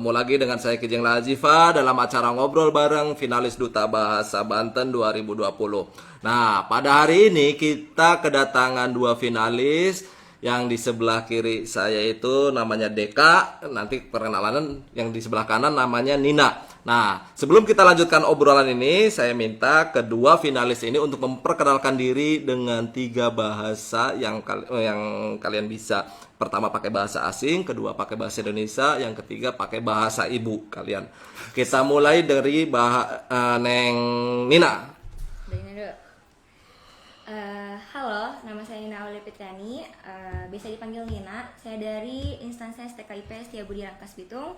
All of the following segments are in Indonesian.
Ketemu lagi dengan saya Kijeng Lazifa dalam acara ngobrol bareng finalis Duta Bahasa Banten 2020. Nah, pada hari ini kita kedatangan dua finalis. Yang di sebelah kiri saya itu namanya Deka, nanti perkenalan. Yang di sebelah kanan namanya Nina. Nah, sebelum kita lanjutkan obrolan ini, saya minta kedua finalis ini untuk memperkenalkan diri dengan 3 bahasa yang kalian bisa. Pertama pakai bahasa asing, kedua pakai bahasa Indonesia, yang ketiga pakai bahasa ibu kalian. Kita mulai dari Neng Nina. Halo, nama saya Nina Aulia Fitriani, bisa dipanggil Nina. Saya dari instansi STKIP Setiabudi Rangkas Bitung,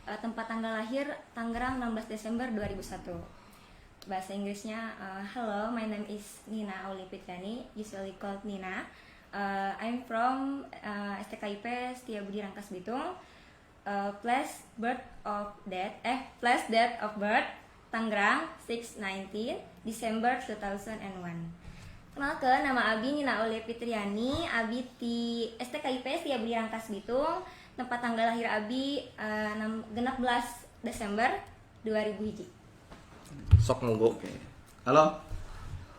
tempat tanggal lahir Tangerang 16 Desember 2001. Bahasa Inggrisnya, hello, my name is Nina Aulia Fitriani, usually called Nina. I'm from STKIP Setiabudi Rangkas Bitung. Place date of birth Tangerang 6/19 December 2001. Kenalkan, nama Abi Nina Aulia Fitriani. Abi di STKIP Setiabudi Rangkas Bitung. Tempat tanggal lahir Abi 16 Desember 2000. Sok monggo. Halo,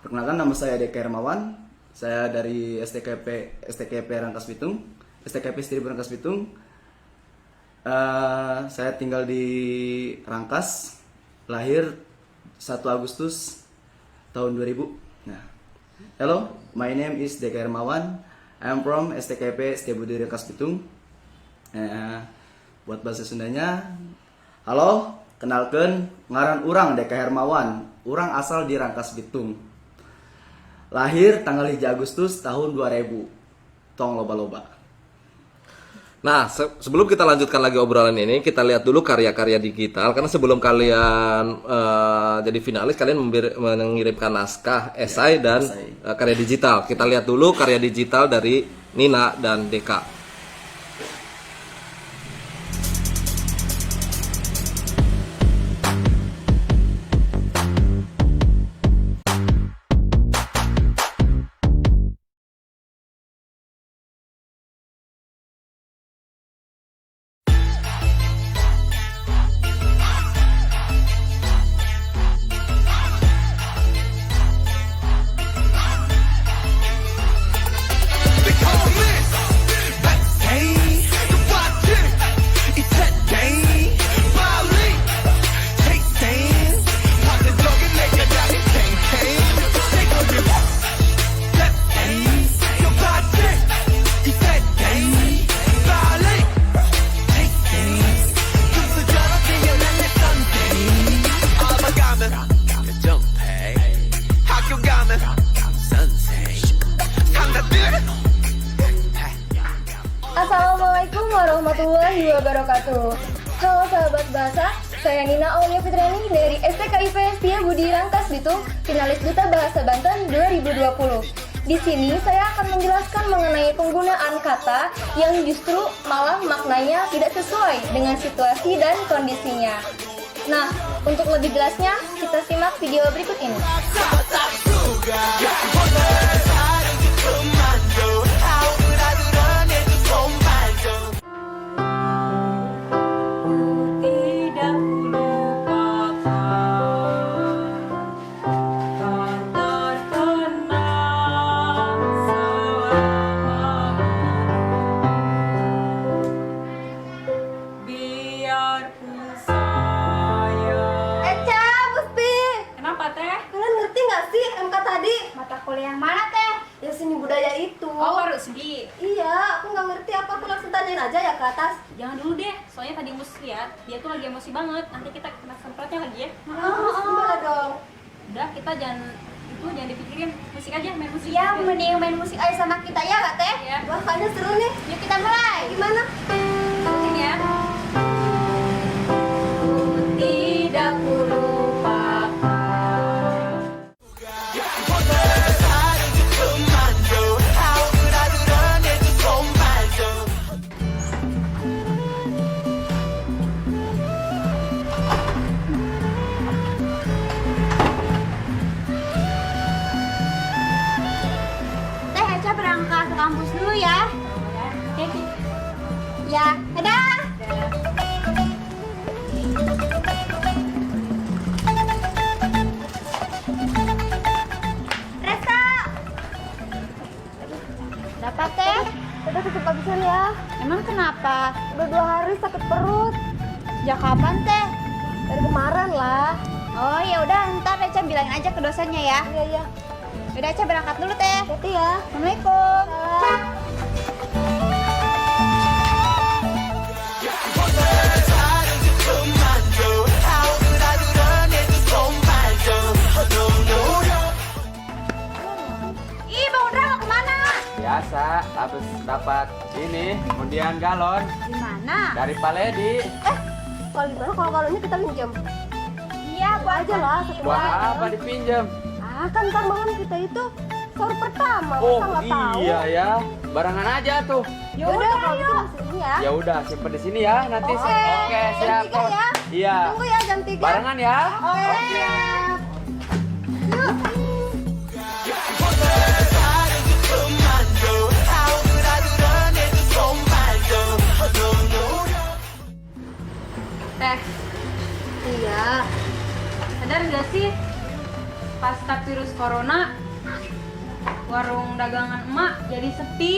perkenalkan nama saya Deka Hermawan. Saya dari STKIP Rangkas Bitung, STKIP Setiabudi Rangkas Bitung. Saya tinggal di Rangkas, lahir 1 Agustus tahun 2000. Nah, hello, my name is Deka Hermawan. I'm from STKIP Setiabudi Rangkas Bitung. Buat bahasa Sundanya, halo, kenalkan, ngaran urang Deka Hermawan. Urang asal di Rangkas Bitung. Lahir tanggal 3 Agustus tahun 2000. Tong loba-loba. Nah, sebelum kita lanjutkan lagi obrolan ini, kita lihat dulu karya-karya digital. Karena sebelum kalian jadi finalis, kalian mengirimkan naskah, esai, dan karya digital. Kita lihat dulu karya digital dari Nina dan Deka. Assalamualaikum warahmatullahi wabarakatuh. Halo sahabat bahasa, saya Nina Aulia Fitriani dari STKIP Setiabudi Rangkas Bitung, finalis Duta Bahasa Banten 2020. Di sini saya akan menjelaskan mengenai penggunaan kata yang justru malah maknanya tidak sesuai dengan situasi dan kondisinya. Nah, untuk lebih jelasnya, kita simak video berikut ini. Kuliah yang mana teh? Ya seni budaya itu. Oh, harus di. Iya, aku nggak ngerti apa, aku langsung tanyain aja ya ke atas. Jangan dulu deh, soalnya tadi mus lihat dia tuh lagi emosi banget. Nanti kita kena semprotnya lagi ya. Gimana dong? Udah, kita jangan dipikirin, musik aja, main musik. Iya, mending main musik aja sama kita ya, Kak Teh? Iya. Wah, kayaknya seru nih. Yuk kita mulai. Gimana? Mungkin ya. Tidak lupakan. kampus dulu ya. Ya, dadah. Emang kenapa? Udah 2 hari sakit perut. Sejak kapan teh? Dari kemarin lah. Oh ya udah, ntar Eca bilangin aja ke dosennya ya. Iya, iya. Udah Eca berangkat dulu teh. Hati ya. Assalamualaikum. Salam. Ih, Bang Undra mau kemana? Biasa, habis dapat ini undian galon Di mana? dari Pak Ledi. Kalau gimana kalau galonnya kita pinjam? Iya, buat Aja lah satu Buat galon. apa dipinjam? Kan ntar malam kita itu sahur pertama. Oh masa nggak tahu? iya ya, barengan aja tuh. Yaudah kalau gitu masih ya. Ya udah, simpen di sini ya nanti. Oke. Oke, siap. Jam 3 ya. Iya. Tunggu ya jam 3. Barengan ya. Oke. Teh, Iya. sadar nggak sih pasca virus corona warung dagangan emak jadi sepi,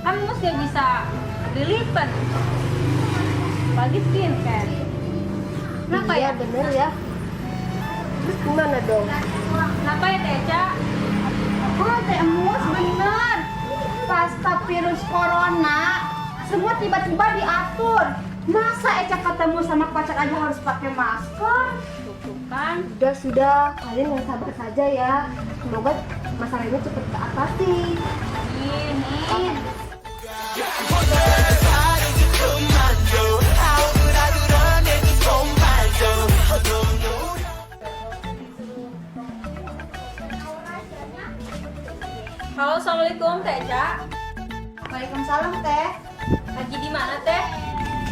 kan mus gak bisa beli lipat apalagi skincare. Kenapa Iya, ya? bener ya. Terus gimana dong? Kenapa ya Teh Eca? Oh, Teh Emus bener. Pasca virus corona, semua tiba-tiba diatur. Masa Eca ketemu sama pacar aja harus pakai masker? Tuh kan, Sudah, kalian yang sabar saja ya. Semoga masalah ini cepat teratasi. ini Halo, assalamualaikum Teh Eca. Waalaikumsalam Teh. Lagi di mana Teh?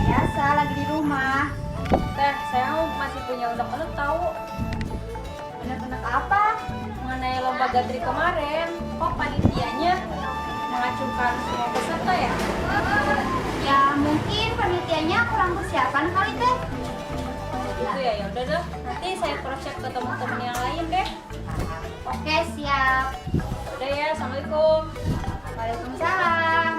Biasa lagi di rumah. Teh, saya masih punya unek-unek tahu Bener-bener apa? mengenai lomba gadri kemarin. Kok panitianya mengacukan semua peserta ya? Ya mungkin panitianya kurang persiapan kali Teh. Gitu ya, ya udah deh. Nanti saya cross check ke teman-teman yang lain deh. Oke siap. Udah ya, assalamualaikum. Waalaikumsalam.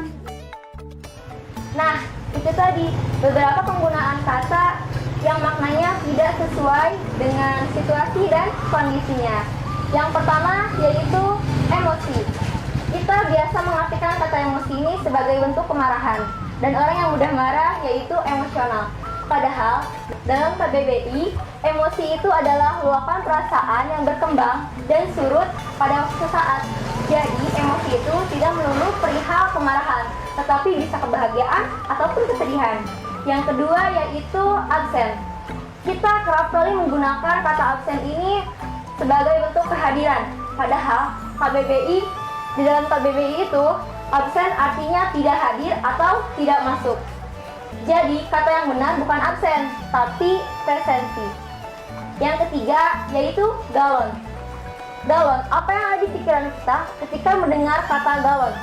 Nah, itu tadi beberapa penggunaan kata yang maknanya tidak sesuai dengan situasi dan kondisinya. Yang pertama yaitu emosi. Kita biasa mengartikan kata emosi ini sebagai bentuk kemarahan, dan orang yang mudah marah yaitu emosional. Padahal dalam KBBI, emosi itu adalah luapan perasaan yang berkembang dan surut pada waktu sesaat. Jadi emosi itu tidak melulu perihal kemarahan, tetapi bisa kebahagiaan ataupun kesedihan. Yang kedua yaitu absen. Kita kerap kali menggunakan kata absen ini sebagai bentuk kehadiran. Padahal di dalam KBBI itu absen artinya tidak hadir atau tidak masuk. Jadi kata yang benar bukan absen, tapi presensi. Yang ketiga yaitu galon. Galon, apa yang ada di pikiran kita ketika mendengar kata galon?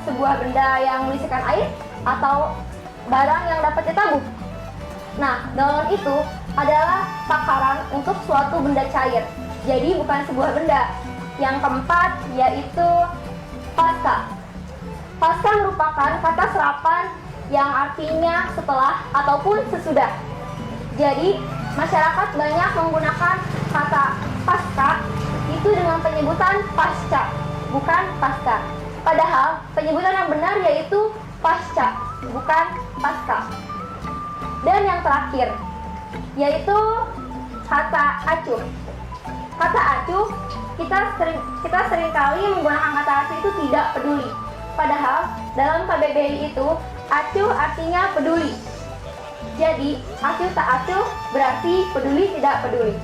Sebuah benda yang berisikan air atau barang yang dapat ditabuh? Nah, galon itu adalah takaran untuk suatu benda cair. Jadi bukan sebuah benda. Yang keempat yaitu pasca. Pasca merupakan kata serapan yang artinya setelah ataupun sesudah. Jadi, masyarakat banyak menggunakan kata pasca itu dengan penyebutan pasca, bukan pasca. Padahal penyebutan yang benar yaitu pasca, bukan pasca. Dan yang terakhir yaitu kata acuh. Kata acuh, kita seringkali menggunakan kata acuh itu tidak peduli. Padahal dalam KBBI itu acuh artinya peduli. Jadi acuh tak acuh berarti peduli tidak peduli.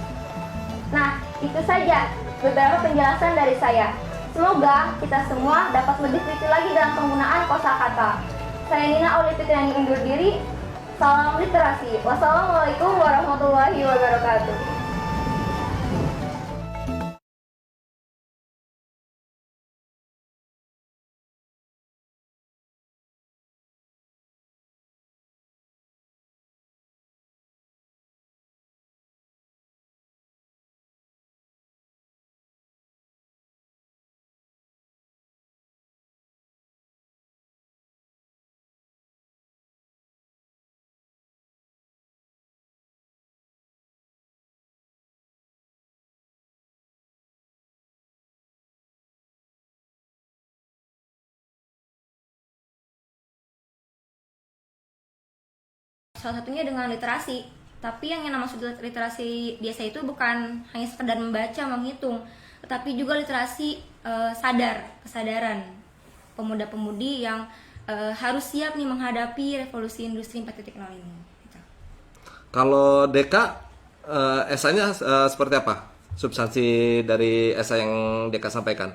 Nah, itu saja beberapa penjelasan dari saya. Semoga kita semua dapat lebih teliti lagi dalam penggunaan kosakata. Saya Nina Olive Fitriani undur diri. Salam literasi. Wassalamualaikum warahmatullahi wabarakatuh. salah satunya dengan literasi. Tapi yang maksud literasi biasa itu bukan hanya sekedar membaca, menghitung, tetapi juga literasi kesadaran pemuda-pemudi yang harus siap nih menghadapi revolusi industri 4.0 ini. Gitu. Kalau Deka, esainya seperti apa? Substansi dari esai yang Deka sampaikan?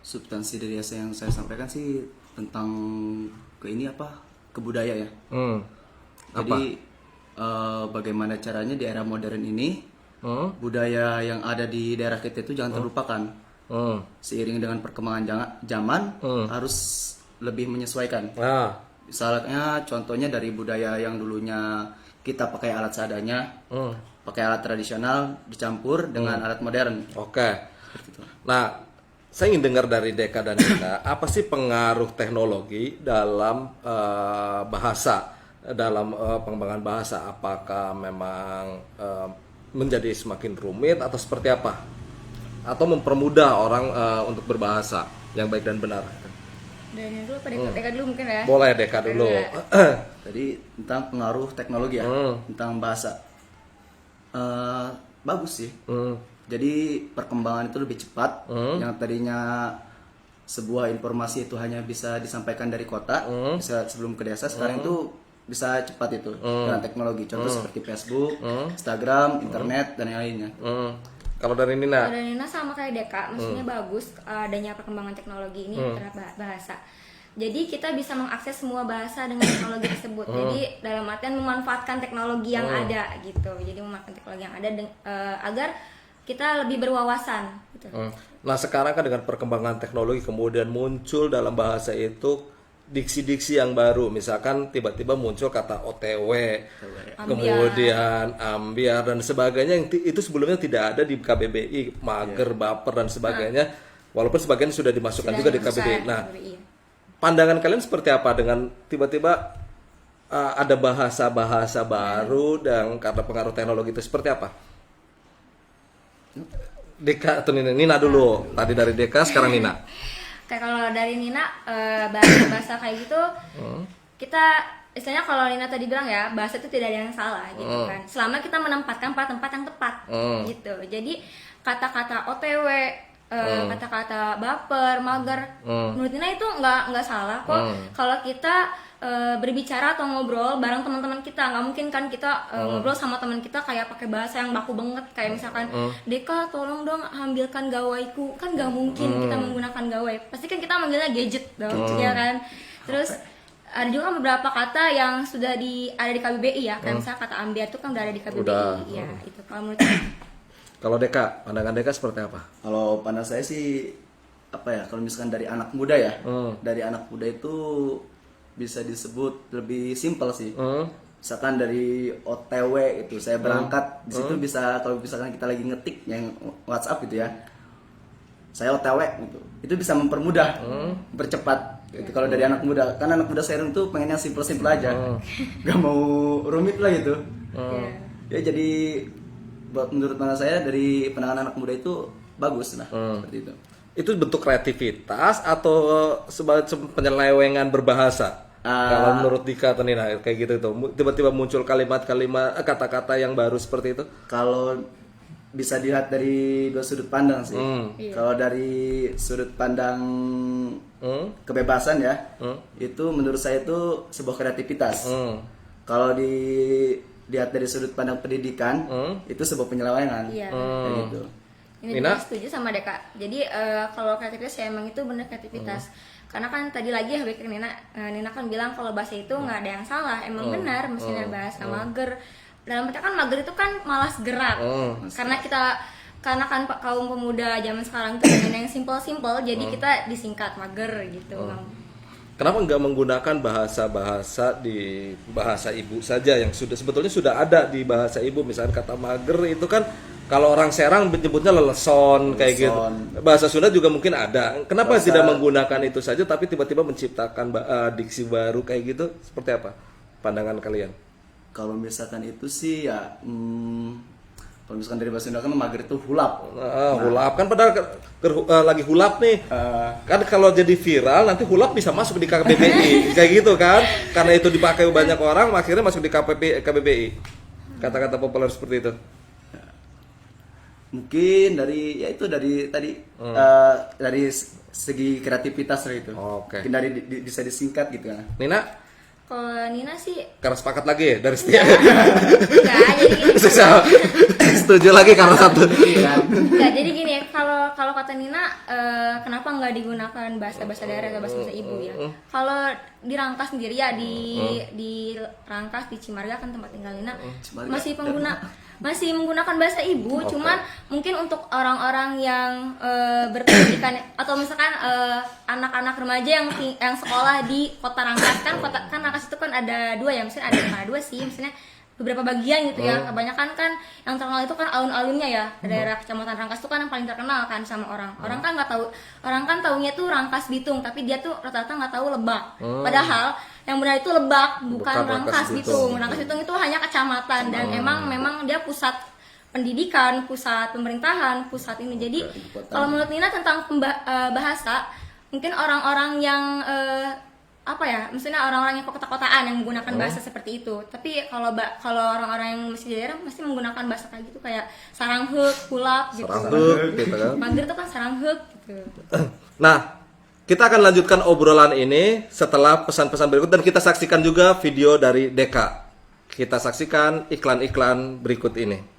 Substansi dari essay yang saya sampaikan sih tentang kebudaya ya. Jadi bagaimana caranya di era modern ini budaya yang ada di daerah kita itu jangan terlupakan. Seiring dengan perkembangan zaman harus lebih menyesuaikan. Misalnya contohnya dari budaya yang dulunya kita pakai alat seadanya, pakai alat tradisional dicampur dengan alat modern. Oke. Nah, saya ingin dengar dari Deka dan Nina, apa sih pengaruh teknologi dalam bahasa, dalam pengembangan bahasa? Apakah memang menjadi semakin rumit atau seperti apa? Atau mempermudah orang untuk berbahasa yang baik dan benar? Dan dulu Deka dulu mungkin ya. Boleh Deka dulu. Tadi tentang pengaruh teknologi ya, tentang bahasa. Bagus sih. Jadi perkembangan itu lebih cepat. Yang tadinya sebuah informasi itu hanya bisa disampaikan dari kota, bisa sebelum ke desa, sekarang itu bisa cepat itu dengan teknologi. Contoh seperti Facebook, Instagram, internet dan yang lainnya. Kalau dari Nina? Kalau dari Nina sama kayak Deka, maksudnya bagus adanya perkembangan teknologi ini terhadap bahasa. Jadi kita bisa mengakses semua bahasa dengan teknologi tersebut. Jadi dalam artian memanfaatkan teknologi yang ada gitu. Jadi memanfaatkan teknologi yang ada agar kita lebih berwawasan gitu. Nah sekarang kan dengan perkembangan teknologi kemudian muncul dalam bahasa itu diksi-diksi yang baru, misalkan tiba-tiba muncul kata OTW, kemudian ambiar dan sebagainya yang itu sebelumnya tidak ada di KBBI, mager, baper dan sebagainya, walaupun sebagian sudah dimasukkan juga di KBBI. Nah, pandangan kalian seperti apa dengan tiba-tiba ada bahasa-bahasa baru dan karena pengaruh teknologi itu seperti apa? Deka atau Nina? Nina dulu. Tadi dari Deka, sekarang Nina. Kayak kalau dari Nina bahasa kayak gitu, kita istilahnya kalau Nina tadi bilang ya, bahasa itu tidak ada yang salah gitu kan. Selama kita menempatkan pada tempat yang tepat gitu. Jadi kata-kata OTW, kata-kata baper, mager, menurut Nina itu nggak salah kok. Kalau kita berbicara atau ngobrol bareng teman-teman kita, nggak mungkin kan kita ngobrol sama teman kita kayak pakai bahasa yang baku banget, kayak misalkan Deka tolong dong ambilkan gawaiku, kan nggak mungkin kita menggunakan gawai, pasti kan kita manggilnya gadget dong, ya kan. Terus ada juga beberapa kata yang sudah ada di KBBI ya, kayak misalnya kata ambiar itu kan udah ada di KBBI. Ya itu kalau menurut saya. Kalau Deka, pandangan Deka seperti apa? Kalau pandangan saya sih kalau misalkan dari anak muda ya, dari anak muda itu bisa disebut lebih simpel sih. Misalkan dari OTW itu saya berangkat di situ bisa, kalau misalkan kita lagi ngetik yang WhatsApp gitu ya, saya OTW gitu, itu bisa mempermudah, mempercepat gitu. Kalau dari anak muda, kan anak muda sekarang tuh pengennya simpel-simpel aja, gak mau rumit lah gitu. Ya jadi menurut saya dari pandangan anak muda itu bagus lah, seperti itu. Itu bentuk kreativitas atau sebagai penyelewengan berbahasa? Kalau menurut Dika atau Nina kayak gitu tuh, tiba-tiba muncul kalimat-kalimat, kata-kata yang baru seperti itu? Kalau bisa dilihat dari dua sudut pandang sih. Kalau dari sudut pandang kebebasan ya, itu menurut saya itu sebuah kreativitas. Kalau dilihat dari sudut pandang pendidikan, itu sebuah penyelewengan. Kayak gitu. Ini juga setuju sama Deka. Jadi kalau kreativitas ya emang itu benar kreativitas. Karena kan tadi lagi habis Nina kan bilang kalau bahasa itu nggak ada yang salah, emang benar mestinya bahasa mager. Dalam arti kan mager itu kan malas gerak. Karena kan kaum pemuda zaman sekarang tuh pengen yang simpel-simpel, jadi kita disingkat mager gitu. Kenapa nggak menggunakan bahasa-bahasa di bahasa ibu saja yang sebetulnya sudah ada di bahasa ibu, misalnya kata mager itu kan kalau orang Serang menyebutnya leleson kayak gitu. Bahasa Sunda juga mungkin ada. Kenapa tidak menggunakan itu saja tapi tiba-tiba menciptakan diksi baru kayak gitu? Seperti apa pandangan kalian? Kalau misalkan itu sih ya Kalau misalkan dari bahasa Sunda kan mager itu hulap. Hulap kan padahal lagi hulap nih. Kan kalau jadi viral nanti hulap bisa masuk di KBBI kayak gitu kan. Karena itu dipakai banyak orang akhirnya masuk di KBBI. Kata-kata populer seperti itu. Mungkin dari ya itu dari tadi dari segi kreativitas lah itu. Oke. Mungkin dari bisa disingkat gitu kan. Nina, Kalau Nina sih karena sepakat lagi ya dari setia. enggak, jadi gini. Setuju lagi karena satu. Enggak, jadi gini ya, kalau kata Nina kenapa nggak digunakan bahasa daerah atau bahasa ibu ya? Kalau di Rangkas sendiri ya di Rangkas di Cimarga kan tempat tinggal Nina masih menggunakan bahasa ibu, cuman mungkin untuk orang-orang yang berpendidikan atau misalkan anak-anak remaja yang sekolah di kota Rangkas kan Rangkas itu kan ada dua ya, misalnya ada dua sih, misalnya beberapa bagian gitu ya. Kebanyakan kan yang terkenal itu kan alun-alunnya ya. Daerah Kecamatan Rangkas itu kan yang paling terkenal kan sama orang. Orang kan nggak tahu, orang kan taunya tuh Rangkas Bitung, tapi dia tuh rata-rata nggak tahu Lebak. Padahal yang benar itu Lebak, bukan Rangkas Bitung. Rangkas Bitung itu hanya kecamatan dan memang dia pusat pendidikan, pusat pemerintahan, pusat ini. Jadi kalau menurut Nina tentang bahasa, mungkin orang-orang yang misalnya orang-orang yang kota-kotaan yang menggunakan bahasa seperti itu. Tapi kalau orang-orang yang masih di daerah mesti menggunakan bahasa kayak gitu, kayak sarangheuk, hulap gitu. Sarangheuk gitu kan. Mager tuh kan sarangheuk gitu. Nah, kita akan lanjutkan obrolan ini setelah pesan-pesan berikut dan kita saksikan juga video dari Deka. Kita saksikan iklan-iklan berikut ini.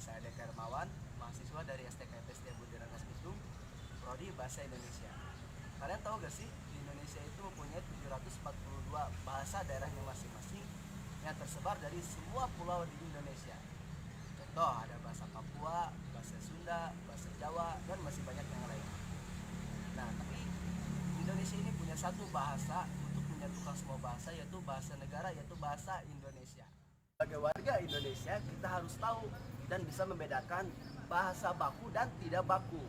Saya Deka Hermawan, mahasiswa dari STKIP Setiabudi Rangkas Bitung, Prodi Bahasa Indonesia. Kalian tahu gak sih, di Indonesia itu mempunyai 742 bahasa daerahnya masing-masing yang tersebar dari semua pulau di Indonesia. Contoh, ada bahasa Papua, bahasa Sunda, bahasa Jawa, dan masih banyak yang lain. Nah, tapi Indonesia ini punya satu bahasa untuk menyatukan semua bahasa, yaitu bahasa negara, yaitu bahasa Indonesia. Sebagai warga Indonesia, kita harus tahu dan bisa membedakan bahasa baku dan tidak baku.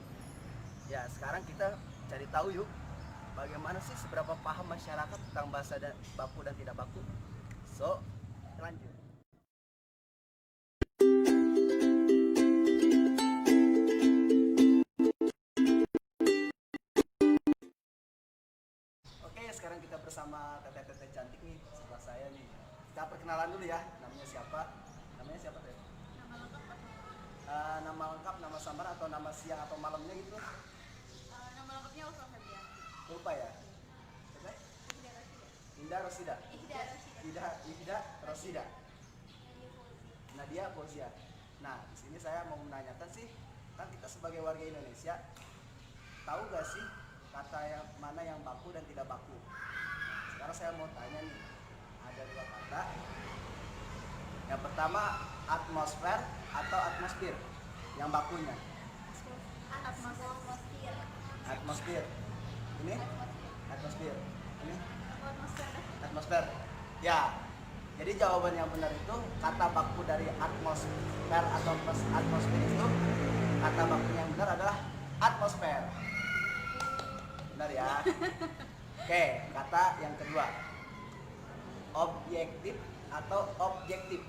Ya, sekarang kita cari tahu yuk, bagaimana sih seberapa paham masyarakat tentang bahasa baku dan tidak baku. So, lanjut. Oke, sekarang kita bersama teteh-teteh cantik nih sebelah saya nih. Kita perkenalan dulu ya. Namanya siapa? Namanya siapa teh? Nama lengkap, nama samar atau nama siang atau malamnya gitu? Nama lengkapnya Usman Febrian. Lupa ya? Teteh? Indah Rosida. Ihda Rosida. Nadia Fauzia. Nah, di sini saya mau menanyakan sih, kan kita sebagai warga Indonesia tahu gak sih kata yang mana yang baku dan tidak baku? Sekarang saya mau tanya nih, ada dua kata. Yang pertama atmosfer atau atmosfer, yang bakunya. Atmosfer. Ini atmosfer. Ini atmosfer. Ya. Jadi jawaban yang benar itu kata baku dari atmosfer atau atmosfer itu, kata bakunya yang benar adalah atmosfer. Benar ya? Oke, kata yang kedua. Objektif atau objektif.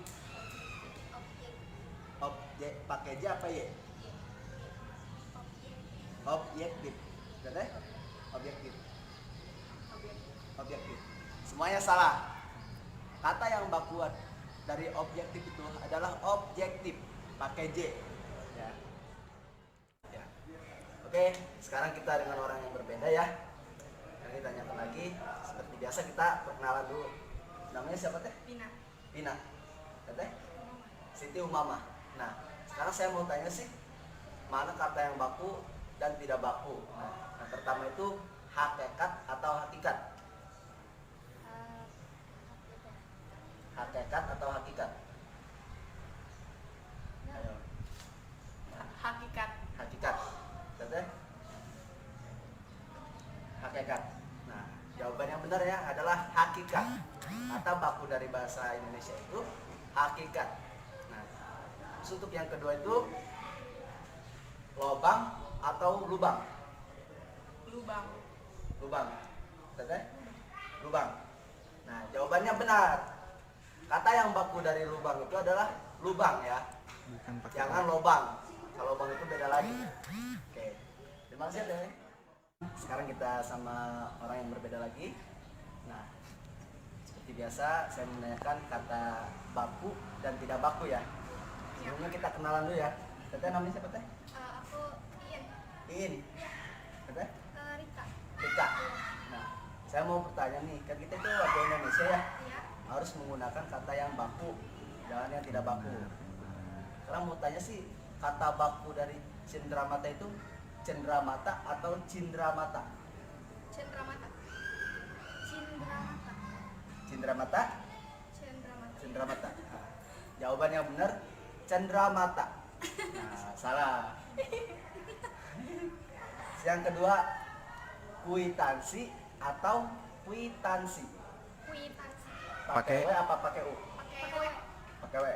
Objek pakai J apa Y? Objektif. Benar deh? Objektif. Objektif. Semuanya salah. Kata yang baku dari objektif itu adalah objektif, pakai J. Ya. Ya. Oke, sekarang kita dengan orang yang berbeda ya. Ini tanyakan lagi. Seperti biasa kita perkenalan dulu. Namanya siapa teh? Pina. Teh? Siti Umama. Nah, sekarang saya mau tanya sih, mana kata yang baku dan tidak baku? Nah, yang pertama itu hakikat atau hakikat. Hakikat atau hakikat? Ayo. Hakikat. Teteh? Hakikat. Nah, jawaban yang benar ya adalah hakikat. Kata baku dari bahasa Indonesia itu hakikat. Nah, terus untuk yang kedua itu lobang atau lubang? Lubang. Teteh? Lubang. Nah, jawabannya benar. Kata yang baku dari lubang itu adalah lubang ya. Jangan lobang. Kalau lobang itu beda lagi. Oke. Terima kasih deh. Sekarang kita sama orang yang berbeda lagi. Nah, seperti biasa saya menanyakan kata baku dan tidak baku ya. Sebelumnya kita kenalan dulu ya. Teteh namanya siapa teh? Aku Iin. Teteh? Rika. Nah, saya mau bertanya nih, kan kita itu warga Indonesia ya, harus menggunakan kata yang baku, jangan yang tidak baku. Sekarang mau tanya sih, kata baku dari cenderamata itu cenderamata atau cindramata? Cindramata? Cendramata. Nah, jawaban yang benar cendramata. Nah, salah. Yang kedua, kuitansi atau kwitansi. Pakai W apa pakai U? Pakai W.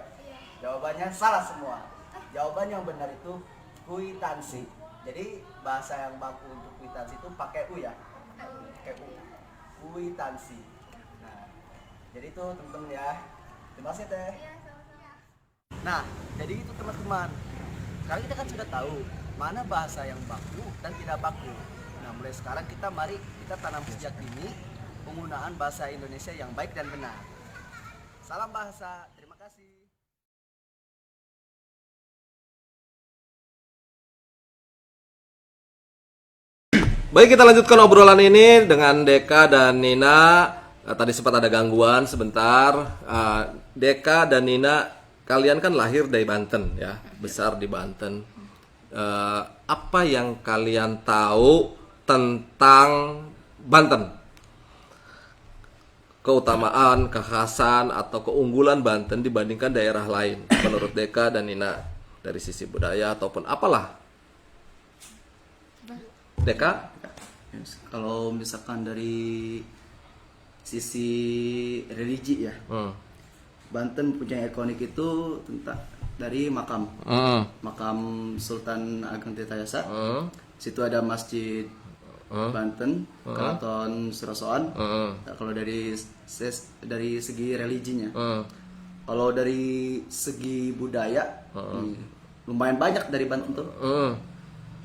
Jawabannya salah semua. Jawaban yang benar itu kwitansi. Jadi bahasa yang baku untuk kwitansi itu pakai U ya. Pakai U. Kwitansi. Nah, jadi itu teman-teman ya. Terima kasih teh. Nah, jadi itu teman-teman. Sekarang kita kan sudah tahu mana bahasa yang baku dan tidak baku. Nah, mulai sekarang mari kita tanam sejak dini penggunaan bahasa Indonesia yang baik dan benar. Salam bahasa. Terima kasih. Baik, kita lanjutkan obrolan ini dengan Deka dan Nina. Tadi sempat ada gangguan sebentar. Deka dan Nina kalian kan lahir dari Banten ya, besar di Banten. Apa yang kalian tahu tentang Banten? Keutamaan, kekhasan atau keunggulan Banten dibandingkan daerah lain menurut Deka dan Nina dari sisi budaya ataupun apalah. Deka? Kalau misalkan dari sisi religi ya, Banten punya ikonik itu tentang dari makam Sultan Ageng Tirtayasa. Situ ada Masjid Banten, Keraton Surasoan. Nah, kalau dari segi religinya, kalau dari segi budaya, lumayan banyak dari Banten tuh.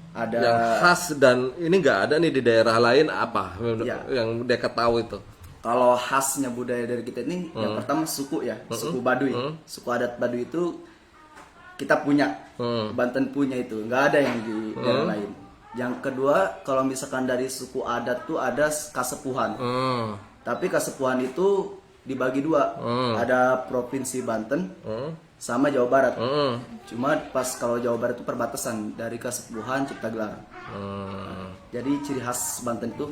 Ada Yang khas dan ini nggak ada nih di daerah lain apa Ya. yang Deka tahu itu? Kalau khasnya budaya dari kita ini, yang pertama suku ya, suku Baduy, suku adat Baduy itu kita punya, Banten punya itu, nggak ada yang di daerah lain. Yang kedua, kalau misalkan dari suku adat tuh ada kasepuhan, tapi kasepuhan itu dibagi dua, ada provinsi Banten sama Jawa Barat. Cuma pas kalau Jawa Barat itu perbatasan dari Kasepuhan Ciptagelar. Jadi ciri khas Banten itu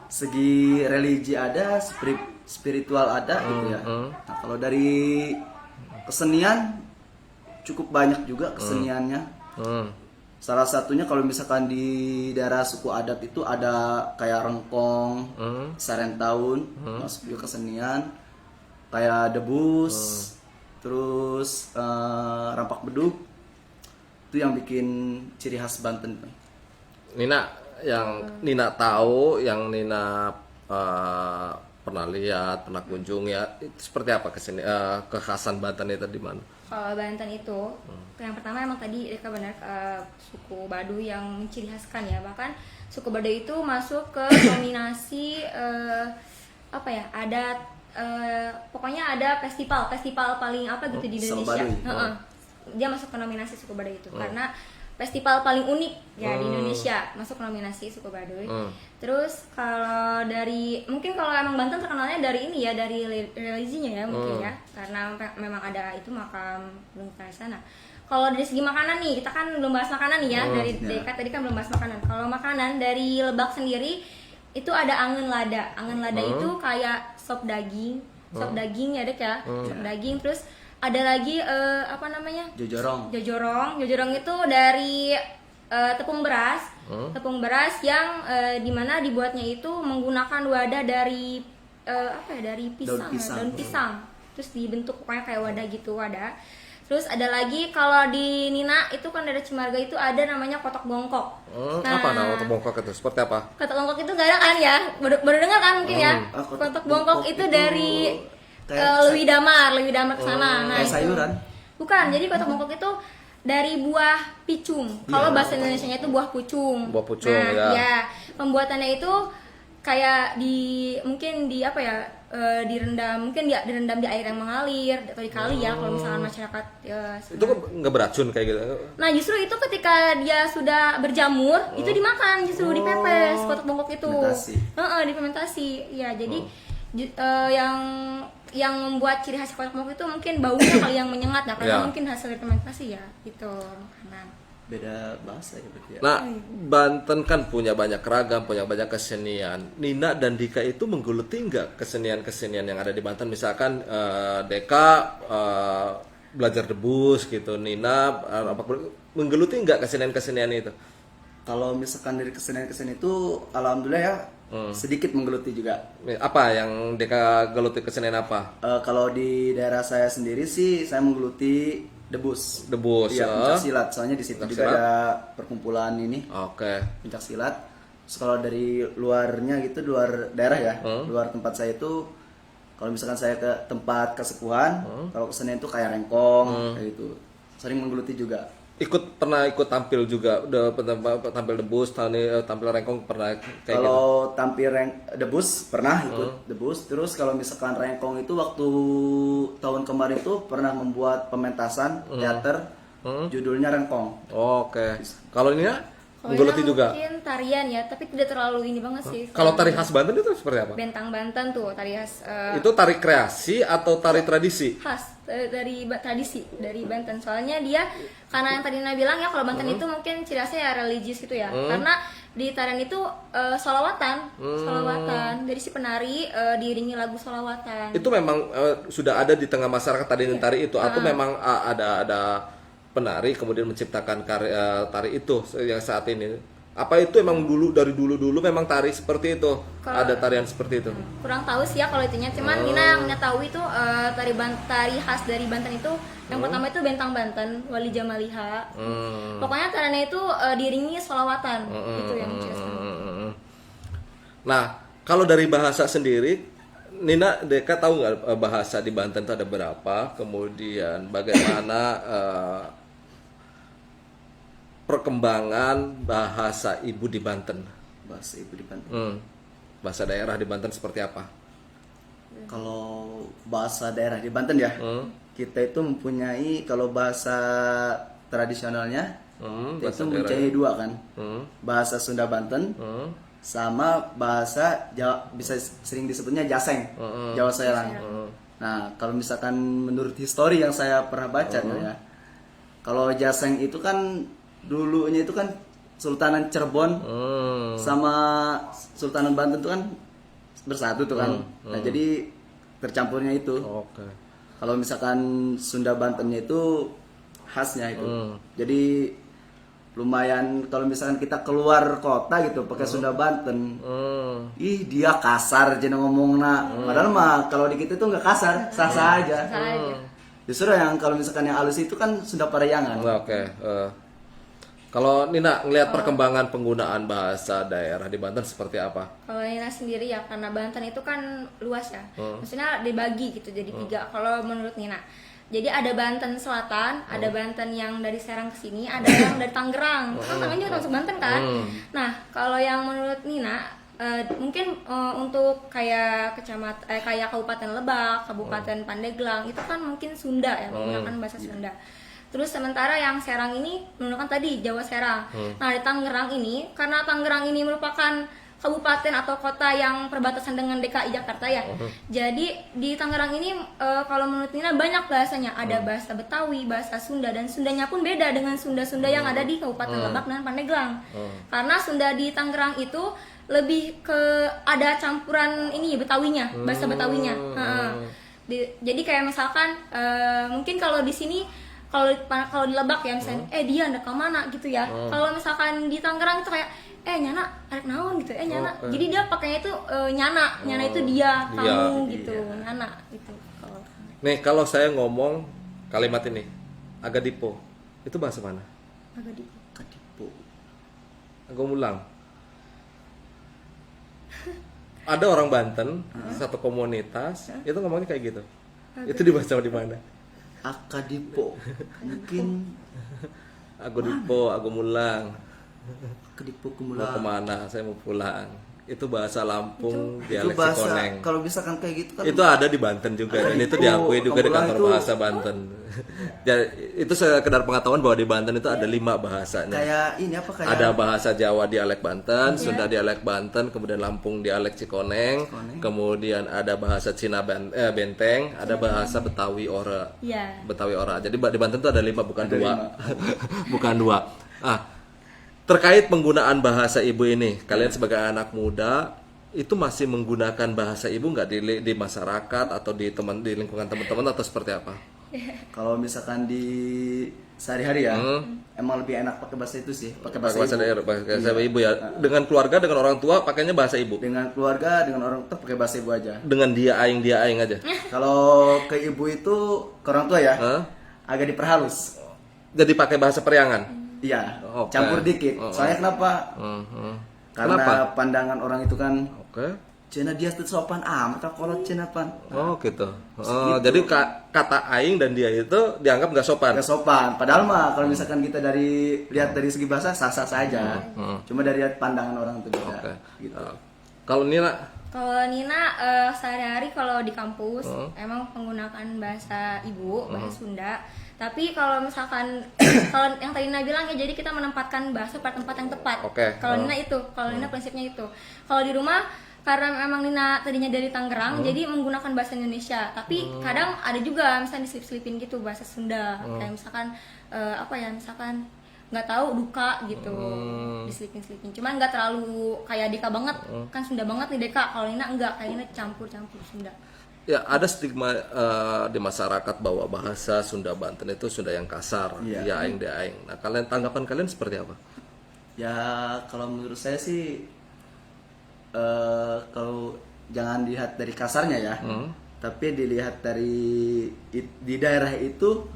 segi religi ada, spiritual ada gitu ya. Nah, kalau dari kesenian cukup banyak juga keseniannya. Salah satunya kalau misalkan di daerah suku adat itu ada kayak rengkong, sarentaun, masuk juga kesenian, kayak debus, terus rampak beduk, itu yang bikin ciri khas Banten. Nina, yang Nina tahu, yang Nina pernah lihat, pernah kunjung ya, itu seperti apa kekhasan Banten itu di mana? Kalau Banten itu, yang pertama emang tadi Rika benar, suku Baduy yang menciri khaskan ya. Bahkan suku Baduy itu masuk ke nominasi apa ya, adat, pokoknya ada festival paling apa gitu di Sel Indonesia. Baduy. Dia masuk ke nominasi suku Baduy itu karena festival paling unik ya di Indonesia, masuk nominasi suku Baduy. Terus kalau dari, mungkin kalau emang Banten terkenalnya dari ini ya, dari religinya ya mungkin ya, karena memang ada itu makam Bung Karno. Kalau dari segi makanan nih, kita kan belum bahas makanan nih ya, dari Deka tadi kan belum bahas makanan. Kalau makanan dari Lebak sendiri itu ada angen lada. Angen lada itu kayak sop daging ya Dek ya, sop daging. Terus ada lagi apa namanya? Jojorong. Jojorong itu dari tepung beras. Tepung beras yang dimana dibuatnya itu menggunakan wadah dari apa ya? Dari pisang. Daun pisang. Terus dibentuk pokoknya kayak wadah gitu, wadah. Terus ada lagi kalau di Nina itu kan ada Cimarga itu ada namanya kotok bongkok. Apa nama kotok bongkok itu? Seperti apa? Kotok bongkok itu gak ada kan ya? Baru dengar kan mungkin ya? Kotok bongkok itu dari Lewi Damar ke sana. Nah, Kayak sayuran. Bukan, jadi kotak bongkok itu dari buah picung. Kalau bahasa Indonesianya itu buah pucung. Buah pucung, nah, ya. Pembuatannya itu kayak mungkin di apa ya? Direndam di air yang mengalir atau di kali ya kalau misalkan masyarakat Itu kan nggak beracun kayak gitu? Nah justru itu ketika dia sudah berjamur itu dimakan, justru dipepes kotak bongkok itu. Difermentasi. Ya jadi yang membuat ciri khas kotak bongkok itu mungkin baunya kali yang menyengat, nah karena mungkin hasil fermentasi ya gitu makanan. Beda bahasa ya berarti ya. Nah, Banten kan punya banyak ragam, punya banyak kesenian. Nina dan Dika itu menggeluti nggak kesenian-kesenian yang ada di Banten? Misalkan Deka belajar debus gitu, Nina menggeluti nggak kesenian-kesenian itu? Kalau misalkan dari kesenian-kesenian itu, alhamdulillah ya sedikit menggeluti juga. Apa yang Deka geluti, kesenian apa? Kalau di daerah saya sendiri sih, saya menggeluti debus. Iya, pencak silat. Soalnya di situ juga ada perkumpulan ini. Oke. Pencak silat. Terus kalau dari luarnya gitu, luar daerah ya, luar tempat saya itu, kalau misalkan saya ke tempat kesepuhan, kalau kesenian itu kayak rengkong, kayak gitu. Sering menggeluti juga. Pernah ikut tampil juga, udah tampil debus, tampil rengkong pernah kayak gitu? Kalau tampil debus pernah ikut debus. Terus kalau misalkan rengkong itu waktu tahun kemarin tuh pernah membuat pementasan teater judulnya Rengkong. Oke. Kalau ini ya menggeluti juga. Mungkin tarian ya, tapi tidak terlalu ini banget sih. Kalau tari khas Banten itu seperti apa? Bentang Banten tuh tari khas. Itu tari kreasi atau tari tradisi? Khas tradisi dari Banten. Soalnya dia karena yang tadi Nina bilang ya kalau Banten itu mungkin ciri khasnya ya religius gitu ya. Karena di tarian itu sholawatan, dari si penari diiringi lagu sholawatan. Itu memang sudah ada di tengah masyarakat tari tari itu atau memang ada penari kemudian menciptakan tari itu yang saat ini? Apa itu emang dari dulu memang tari seperti itu? Ada tarian seperti itu? Kurang tahu sih ya kalau itunya, cuman Nina yang tahu itu tari khas dari Banten itu yang pertama itu Bentang Banten, Wali Jamaliha. Pokoknya tariannya itu diiringi sholawatan, itu yang menjelaskan. Nah, kalau dari bahasa sendiri, Nina Deka tahu nggak bahasa di Banten itu ada berapa? Kemudian bagaimana perkembangan bahasa ibu di Banten? Bahasa ibu di Banten. Bahasa daerah di Banten seperti apa? Kalau bahasa daerah di Banten ya, kita itu mempunyai kalau bahasa tradisionalnya kita bahasa itu mempunyai dua kan, bahasa Sunda Banten sama bahasa Jawa, bisa sering disebutnya Jaseng, Jawa Serang. Nah kalau misalkan menurut histori yang saya pernah baca ya, kalau Jaseng itu kan dulunya itu kan Sultanan Cirebon sama Sultanan Banten itu kan bersatu tuh kan. Nah jadi tercampurnya itu. Oke. Kalau misalkan Sunda Bantennya itu khasnya itu. Jadi lumayan kalau misalkan kita keluar kota gitu pakai Sunda Banten. Ih dia kasar jeneng ngomongna. Padahal mah kalau di kita itu nggak kasar, sah-sah aja. Justru yang kalau misalkan yang halus itu kan Sunda Parayangan. Oke. Kalau Nina ngelihat perkembangan penggunaan bahasa daerah di Banten seperti apa? Kalau Nina sendiri ya karena Banten itu kan luas ya, maksudnya dibagi gitu jadi 3. Kalau menurut Nina, jadi ada Banten Selatan, ada Banten yang dari Serang ke sini, ada yang dari Tangerang. Kan Tangerang juga termasuk Banten kan? Nah kalau yang menurut Nina mungkin untuk kayak kayak Kabupaten Lebak, Kabupaten Pandeglang itu kan mungkin Sunda ya, menggunakan bahasa Sunda. Terus sementara yang Serang ini menggunakan tadi Jawa Serang. Nah di Tangerang ini, karena Tangerang ini merupakan kabupaten atau kota yang perbatasan dengan DKI Jakarta ya. Jadi di Tangerang ini kalau menurut Nina banyak bahasanya. Ada bahasa Betawi, bahasa Sunda, dan Sundanya pun beda dengan Sunda-Sunda yang ada di Kabupaten Lebak dan Pandeglang. Karena Sunda di Tangerang itu lebih ke ada campuran ini Betawinya, bahasa Betawinya. Jadi kayak misalkan mungkin kalau di sini kalau di Lebak ya misalnya dia ndak ke mana gitu ya. Kalau misalkan di Tangerang itu kayak nyana arek naon gitu nyana. Jadi dia pakainya itu nyana itu dia, kamu gitu. Nyana gitu. Nih kalau saya ngomong kalimat ini Agadipo, itu bahasa mana? Agadipo. Aku ulang. Ada orang Banten satu komunitas itu ngomongnya kayak gitu. Itu dibaca di mana? Akadipo. Mungkin Agodipo, Agomulang. Akadipo Mau Kumulang. kemana? Saya mau pulang. Itu bahasa Lampung, Itu dialek bahasa Cikoneng. kalau misalkan kayak gitu kan Itu ada di Banten juga dan itu diakui juga di kantor Kemulan bahasa Banten. Itu sekedar pengetahuan bahwa di Banten itu ada 5 bahasanya. kayak ini apa kayak Ada bahasa Jawa dialek Banten, Sunda dialek Banten, kemudian Lampung dialek Cikoneng, kemudian ada bahasa Cina Benteng, ada bahasa Betawi Ora. Iya. Betawi Ora. Jadi di Banten itu ada 5 bukan 2. Bukan 2. Terkait penggunaan bahasa ibu ini, kalian sebagai anak muda itu masih menggunakan bahasa ibu nggak di masyarakat atau di lingkungan teman-teman atau seperti apa? kalau misalkan di sehari-hari ya emang lebih enak pakai bahasa itu sih, pakai bahasa Bahasa ibu. daerah, bahasa ibu ya. Dengan keluarga, dengan orang tua pakainya bahasa ibu. Dengan keluarga, dengan orang tua pakai bahasa ibu aja. Dengan dia aing aja. Kalau ke ibu itu ke orang tua ya, agak diperhalus. Jadi pakai bahasa periangan. Iya, Oke. campur dikit. Soalnya kenapa? Karena Kenapa? pandangan orang itu kan Oke. Cina dia tuh sopan amat kalau Cina pan. Oh gitu. Jadi kata aing dan dia itu dianggap nggak sopan. Gak sopan. Padahal mah kalau misalkan kita lihat dari segi bahasa sah-sah saja. Cuma dari pandangan orang itu beda. Oke. Gitu. Kalau Nina, Kalau Nina sehari-hari kalau di kampus emang menggunakan bahasa ibu, bahasa Sunda. Tapi kalau misalkan kalau yang tadi Nina bilang ya jadi kita menempatkan bahasa pada tempat yang tepat. Oke. Kalau Nina itu, kalau Nina prinsipnya itu. Kalau di rumah karena memang Nina tadinya dari Tangerang, jadi menggunakan bahasa Indonesia. Tapi kadang ada juga misalnya diselip-selipin gitu bahasa Sunda, kayak misalkan misalkan nggak tahu duka gitu, diselipin-selipin. Cuman nggak terlalu kayak Deka banget, kan Sunda banget nih Deka. Kalau Nina enggak, kayak Nina campur-campur Sunda. Ya, ada stigma di masyarakat bahwa bahasa Sunda Banten itu Sunda yang kasar, Iya. ya aing de aing. Nah, tanggapan kalian seperti apa? Ya kalau menurut saya sih kalau jangan dilihat dari kasarnya ya, tapi dilihat dari di daerah itu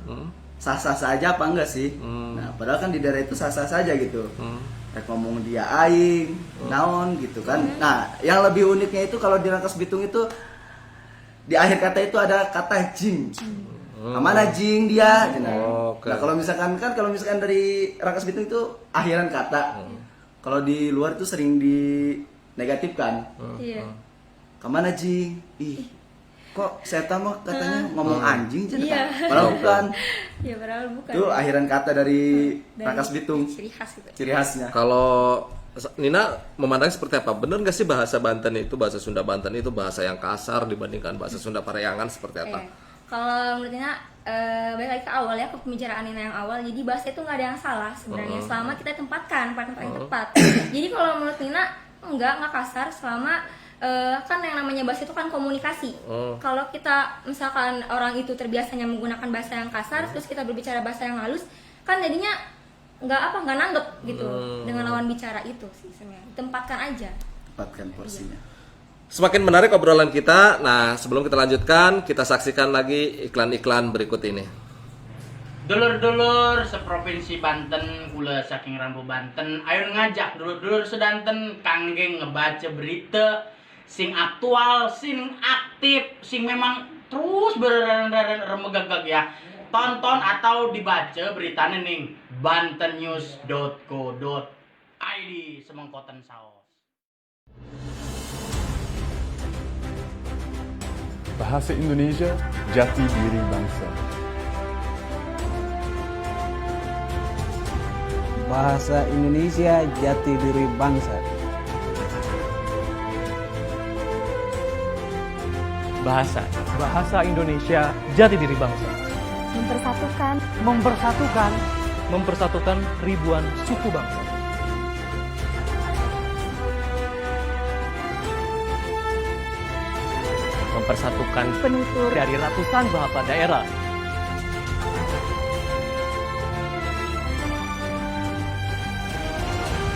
sah-sah saja apa enggak sih? Nah, padahal kan di daerah itu sah-sah saja gitu. Kayak ngomong dia aing, naon gitu kan. Nah, yang lebih uniknya itu kalau di Rangkas Bitung itu di akhir kata itu ada kata jing. Mana jing dia? Oke. Nah, kalau misalkan dari Rangkas Bitung itu akhiran kata. Kalau di luar itu sering dinegatifkan. Iya. Kemana jing? Ih, kok saya mah katanya ngomong anjing cenah. Iya. Padahal bukan. Ya padahal bukan. Itu akhiran kata dari Rangkas Bitung. Ciri khas gitu. Ciri khasnya. Kalau Nina memandang seperti apa? Benar nggak sih bahasa Banten itu, bahasa Sunda Banten itu bahasa yang kasar dibandingkan bahasa Sunda Parahyangan seperti apa? Kalau menurut Nina, balik lagi ke awal ya, ke pembicaraan Nina yang awal. Jadi bahasa itu nggak ada yang salah sebenarnya, selama kita tempatkan pada tempat yang tepat. Jadi kalau menurut Nina nggak kasar selama kan yang namanya bahasa itu kan komunikasi. Kalau kita misalkan orang itu terbiasanya menggunakan bahasa yang kasar, terus kita berbicara bahasa yang halus, kan jadinya nggak nanggep gitu dengan lawan bicara itu sih sebenarnya. Tempatkan aja. Tempatkan porsinya. Semakin menarik obrolan kita. Nah, sebelum kita lanjutkan, kita saksikan lagi iklan-iklan berikut ini. Dulur-dulur seprovinsi Banten, kula saking Rambu Banten, ayo ngajak dulur-dulur sedanten kangge ngebaca berita sing aktual, sing aktif, sing memang terus beremegagag ya. Tonton atau dibaca beritanya ning bantennews.co.id semengkoten saos. Bahasa Indonesia, jati diri bangsa. Bahasa Indonesia, jati diri bangsa. Bahasa Indonesia, jati diri bangsa. Mempersatukan ribuan suku bangsa. Mempersatukan penutur dari ratusan bahasa daerah.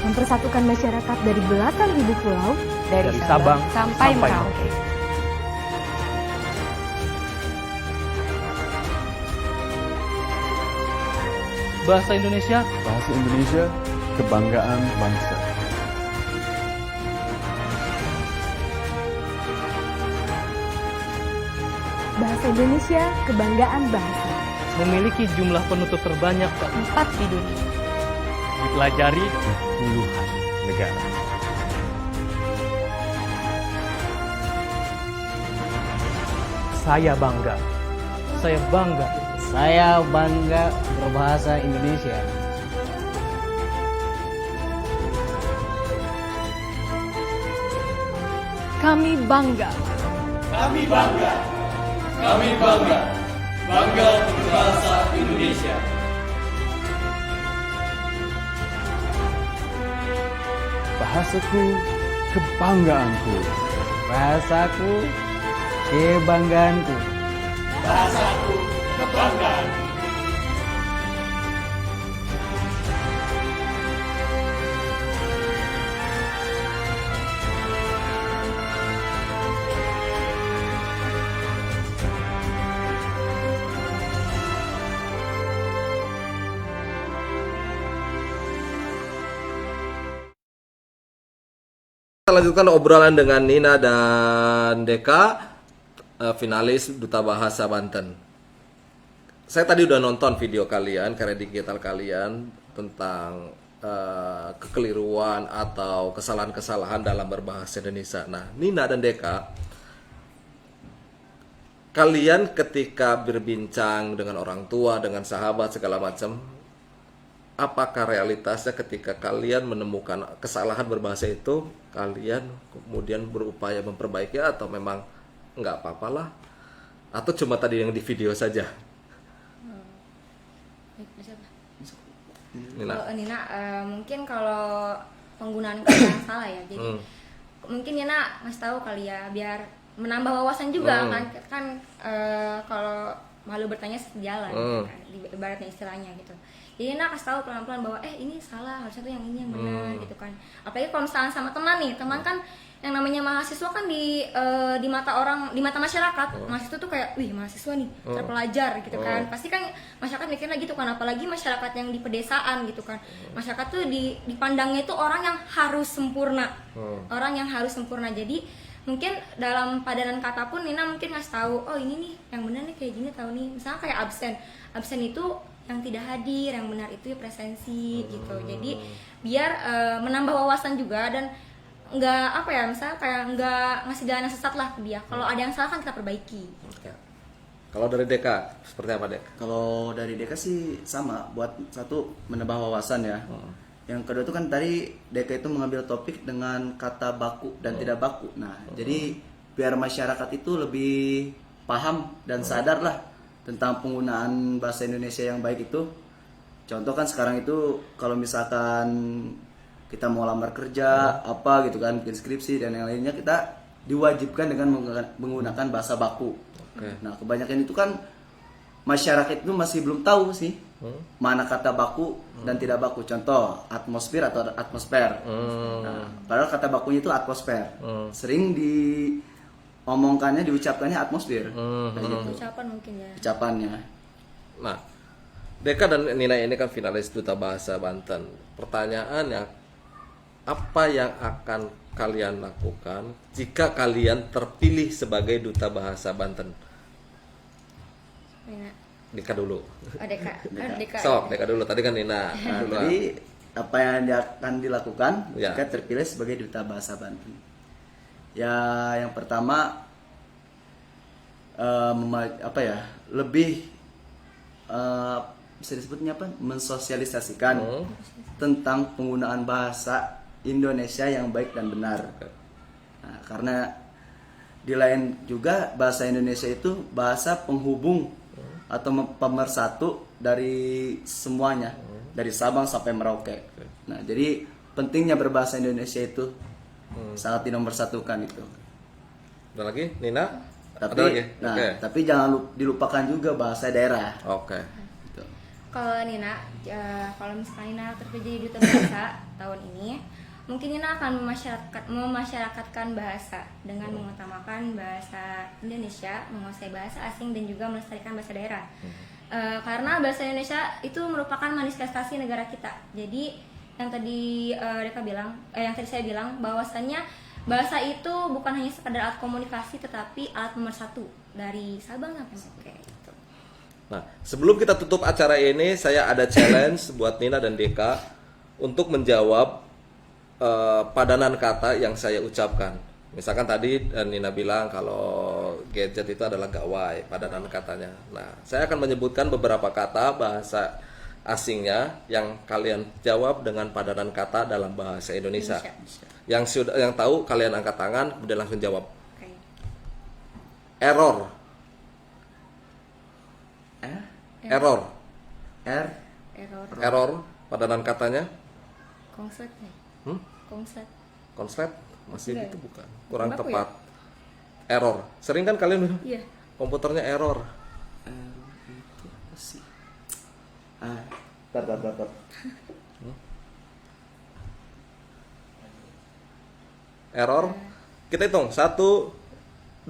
Mempersatukan masyarakat dari belasan ribu pulau, Dari Sabang sampai Merauke. Bahasa Indonesia, Bahasa Indonesia, kebanggaan bangsa. Bahasa Indonesia, kebanggaan bangsa. memiliki jumlah penutur terbanyak keempat di dunia. Dipelajari di puluhan negara. Saya bangga. Saya bangga berbahasa Indonesia. Kami bangga. Bangga berbahasa Indonesia. Bahasaku, kebanggaanku. Bahasaku, kebanggaanku. Bahasaku, kebanggaan. Kita lanjutkan obrolan dengan Nina dan Deka, finalis Duta Bahasa Banten. Saya tadi udah nonton video kalian, karya digital kalian tentang kekeliruan atau kesalahan-kesalahan dalam berbahasa Indonesia. Nah, Nina dan Deka, kalian ketika berbincang dengan orang tua, dengan sahabat segala macam, apakah realitasnya ketika kalian menemukan kesalahan berbahasa itu, kalian kemudian berupaya memperbaiki atau memang nggak apa-apalah, atau cuma tadi yang di video saja? Nina. Kalau Nina, mungkin kalau penggunaan kata yang salah ya, jadi mungkin Nina ngasih tahu kali ya, biar menambah wawasan juga kan kalau malu bertanya sejalan, kan, ibaratnya istilahnya gitu. Jadi Nina kasih tahu pelan-pelan bahwa ini salah, harusnya tuh yang ini yang benar gitu kan. Apalagi kalau misalnya sama teman nih, teman kan yang namanya mahasiswa kan di mata orang, di mata masyarakat, mahasiswa tuh kayak, wih mahasiswa nih, terpelajar gitu kan. Pasti kan masyarakat mikirnya gitu kan, apalagi masyarakat yang di pedesaan gitu kan. Masyarakat tuh dipandangnya itu orang yang harus sempurna. Orang yang harus sempurna. Jadi mungkin dalam padanan kata pun Nina mungkin ngasih tahu, oh ini nih yang benar nih kayak gini tahu nih. Misalnya kayak absen. Absen itu yang tidak hadir, yang benar itu ya presensi gitu. Jadi biar menambah wawasan juga dan nggak apa ya, misalnya kayak nggak ngasih jalan yang sesat lah ke dia. Kalau ada yang salah kan kita perbaiki. Kalau dari Deka seperti apa, Dek? Kalau dari Deka sih sama, buat satu menambah wawasan ya. Yang kedua itu kan tadi Deka itu mengambil topik dengan kata baku dan tidak baku. Nah, jadi biar masyarakat itu lebih paham dan sadar lah tentang penggunaan bahasa Indonesia yang baik itu. Contoh kan sekarang itu kalau misalkan kita mau lamar kerja apa gitu kan, bikin skripsi dan yang lainnya, kita diwajibkan dengan menggunakan bahasa baku. Nah, kebanyakan itu kan masyarakat itu masih belum tahu sih mana kata baku dan tidak baku. Contoh atmosfer atau atmosfer. Nah, padahal kata bakunya itu atmosfer. Sering diomongkannya, diucapkannya atmosfer. Gitu. Ucapan mungkin ya. Ucapannya. Nah, Deka dan Nina ini kan finalis Duta Bahasa Banten. Pertanyaannya, apa yang akan kalian lakukan jika kalian terpilih sebagai Duta Bahasa Banten? Nina. Deka dulu. Deka. Sok, Deka dulu. Tadi kan Nina. Nah, jadi apa yang akan dilakukan Ya. jika terpilih sebagai Duta Bahasa Banten? Ya, yang pertama lebih bisa disebutnya apa? Mensosialisasikan tentang penggunaan bahasa Indonesia yang baik dan benar. Nah, karena di lain juga bahasa Indonesia itu bahasa penghubung atau pemersatu dari semuanya, dari Sabang sampai Merauke. Nah, jadi pentingnya berbahasa Indonesia itu sangat dinomorsatukan itu. Ada lagi, Nina? Tapi, ada lagi? nah, tapi jangan dilupakan juga bahasa daerah. Oke. Gitu. Kalau Nina, kalau misalnya Nina terpilih Duta Bahasa tahun ini, mungkin Nina akan memasyarakatkan bahasa dengan mengutamakan bahasa Indonesia, menguasai bahasa asing dan juga melestarikan bahasa daerah. Karena bahasa Indonesia itu merupakan manifestasi negara kita. Jadi yang tadi yang tadi saya bilang bahwasannya bahasa itu bukan hanya sekadar alat komunikasi tetapi alat pemersatu dari Sabang sampai Merauke. Nah, sebelum kita tutup acara ini, saya ada challenge buat Nina dan Deka untuk menjawab padanan kata yang saya ucapkan. Misalkan tadi Nina bilang kalau gadget itu adalah gawai, padanan katanya. Nah, saya akan menyebutkan beberapa kata bahasa asingnya yang kalian jawab dengan padanan kata dalam bahasa Indonesia. Yang tahu kalian angkat tangan, kemudian langsung jawab. Error. Error. Padanan katanya. Konslet. Konslet masih itu bukan, kurang tepat. Error. Sering kan kalian komputernya error. Itu apa sih? Tar. Error. Kita hitung 1, 2,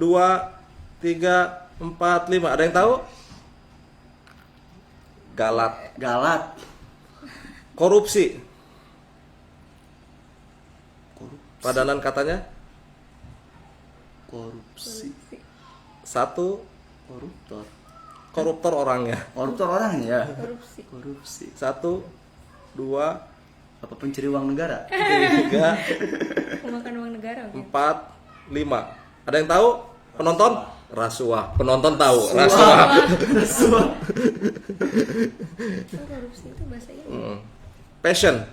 3, 4, 5. Ada yang tahu? Galat. Korupsi. Padanan katanya? Korupsi. 1, koruptor orangnya. Korupsi. 1, 2, apa pencuri uang negara? 3, Memakan uang negara. 4, 5. Ada yang tahu? Penonton? Rasuah. Penonton tahu rasuah. Korupsi itu bahasa ini. Passion.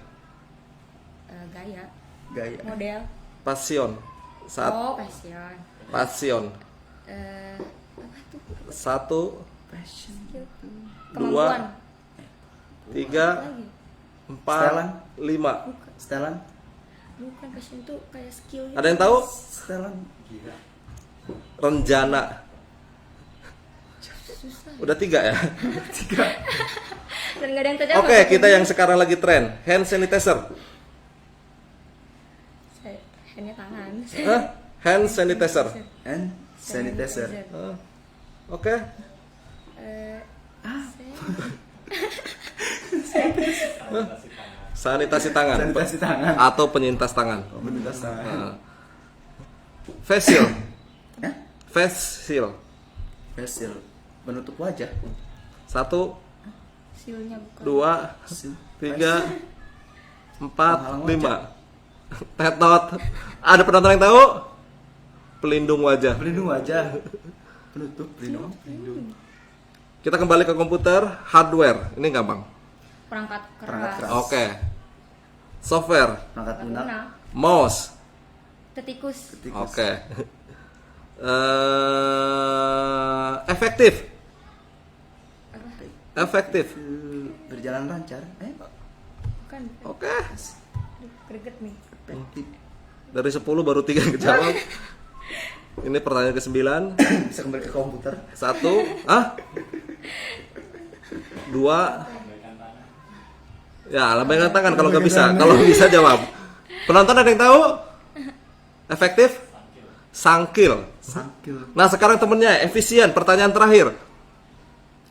Gaya. Gaya. Model. Passion. Oh, passion. Passion. Apa tuh? 1, 2, Kemampuan. 3, 4, 5. Setelan. Bukan, passion itu kayak skill. Ada yang tahu? Setelan. Renjana. Susah. Udah 3 ya. Dan nggak ada yang terjawab. Oke, kita yang sekarang lagi tren, hand sanitizer. Handnya tangan. Hand sanitizer. And sanitizer. Oke. Sanitasi tangan. Sanitasi tangan. Atau penyintas tangan. Penyintas tangan. Facial. Facial. Facial. Menutup wajah. 1, Silnya bukan. 2, 3, 4, 5. Tetot. Ada penonton yang tahu? Pelindung wajah. Pelindung wajah. Penutup pelindung. Kita kembali ke komputer, hardware. Ini gampang. Perangkat Perangkat keras. keras. Oke. Software, Perangkat lunak. mouse. Tetikus. Oke. Efektif. Efektif. Berjalan lancar. Bukan. Oke. Greget nih. Efektif. Dari 10 baru 3 yang kejawab. Ini pertanyaan ke-9. Bisa kembali ke komputer. 1, 2. Ya, lambaikan tangan kalau nggak bisa. Kalau bisa jawab. Penonton ada yang tahu? Efektif? Sangkil. Sangkil. Nah, sekarang temennya efisien. Pertanyaan terakhir.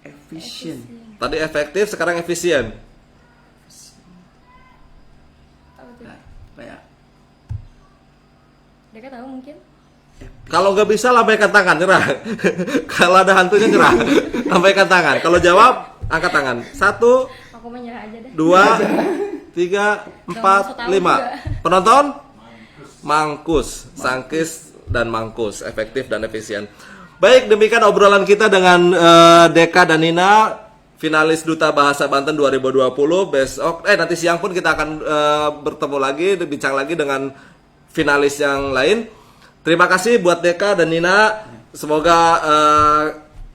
Efisien. Tadi efektif, sekarang efisien. Apa ya? Mereka tahu mungkin. Kalau nggak bisa, lambaikan tangan, nyerah. Kalau ada hantunya, nyerah. Lambaikan tangan. Kalau jawab, angkat tangan. 1, Aku menyerah aja deh. 2, 3, 4, 5. Penonton? Mangkus, sangkis dan mangkus, efektif dan efisien. Baik, demikian obrolan kita dengan Deka dan Nina, finalis Duta Bahasa Banten 2020. Besok, nanti siang pun kita akan bertemu lagi, bincang lagi dengan finalis yang lain. Terima kasih buat Deka dan Nina. Semoga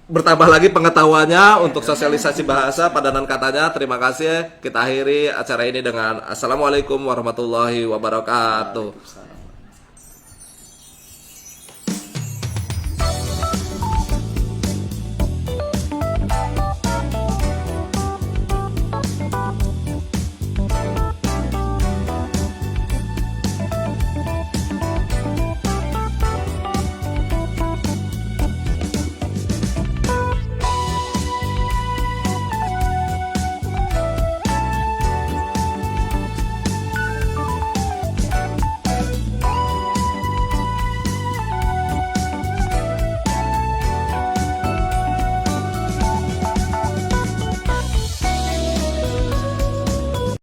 bertambah lagi pengetahuannya untuk sosialisasi bahasa, padanan katanya. Terima kasih. Kita akhiri acara ini dengan Assalamualaikum warahmatullahi wabarakatuh.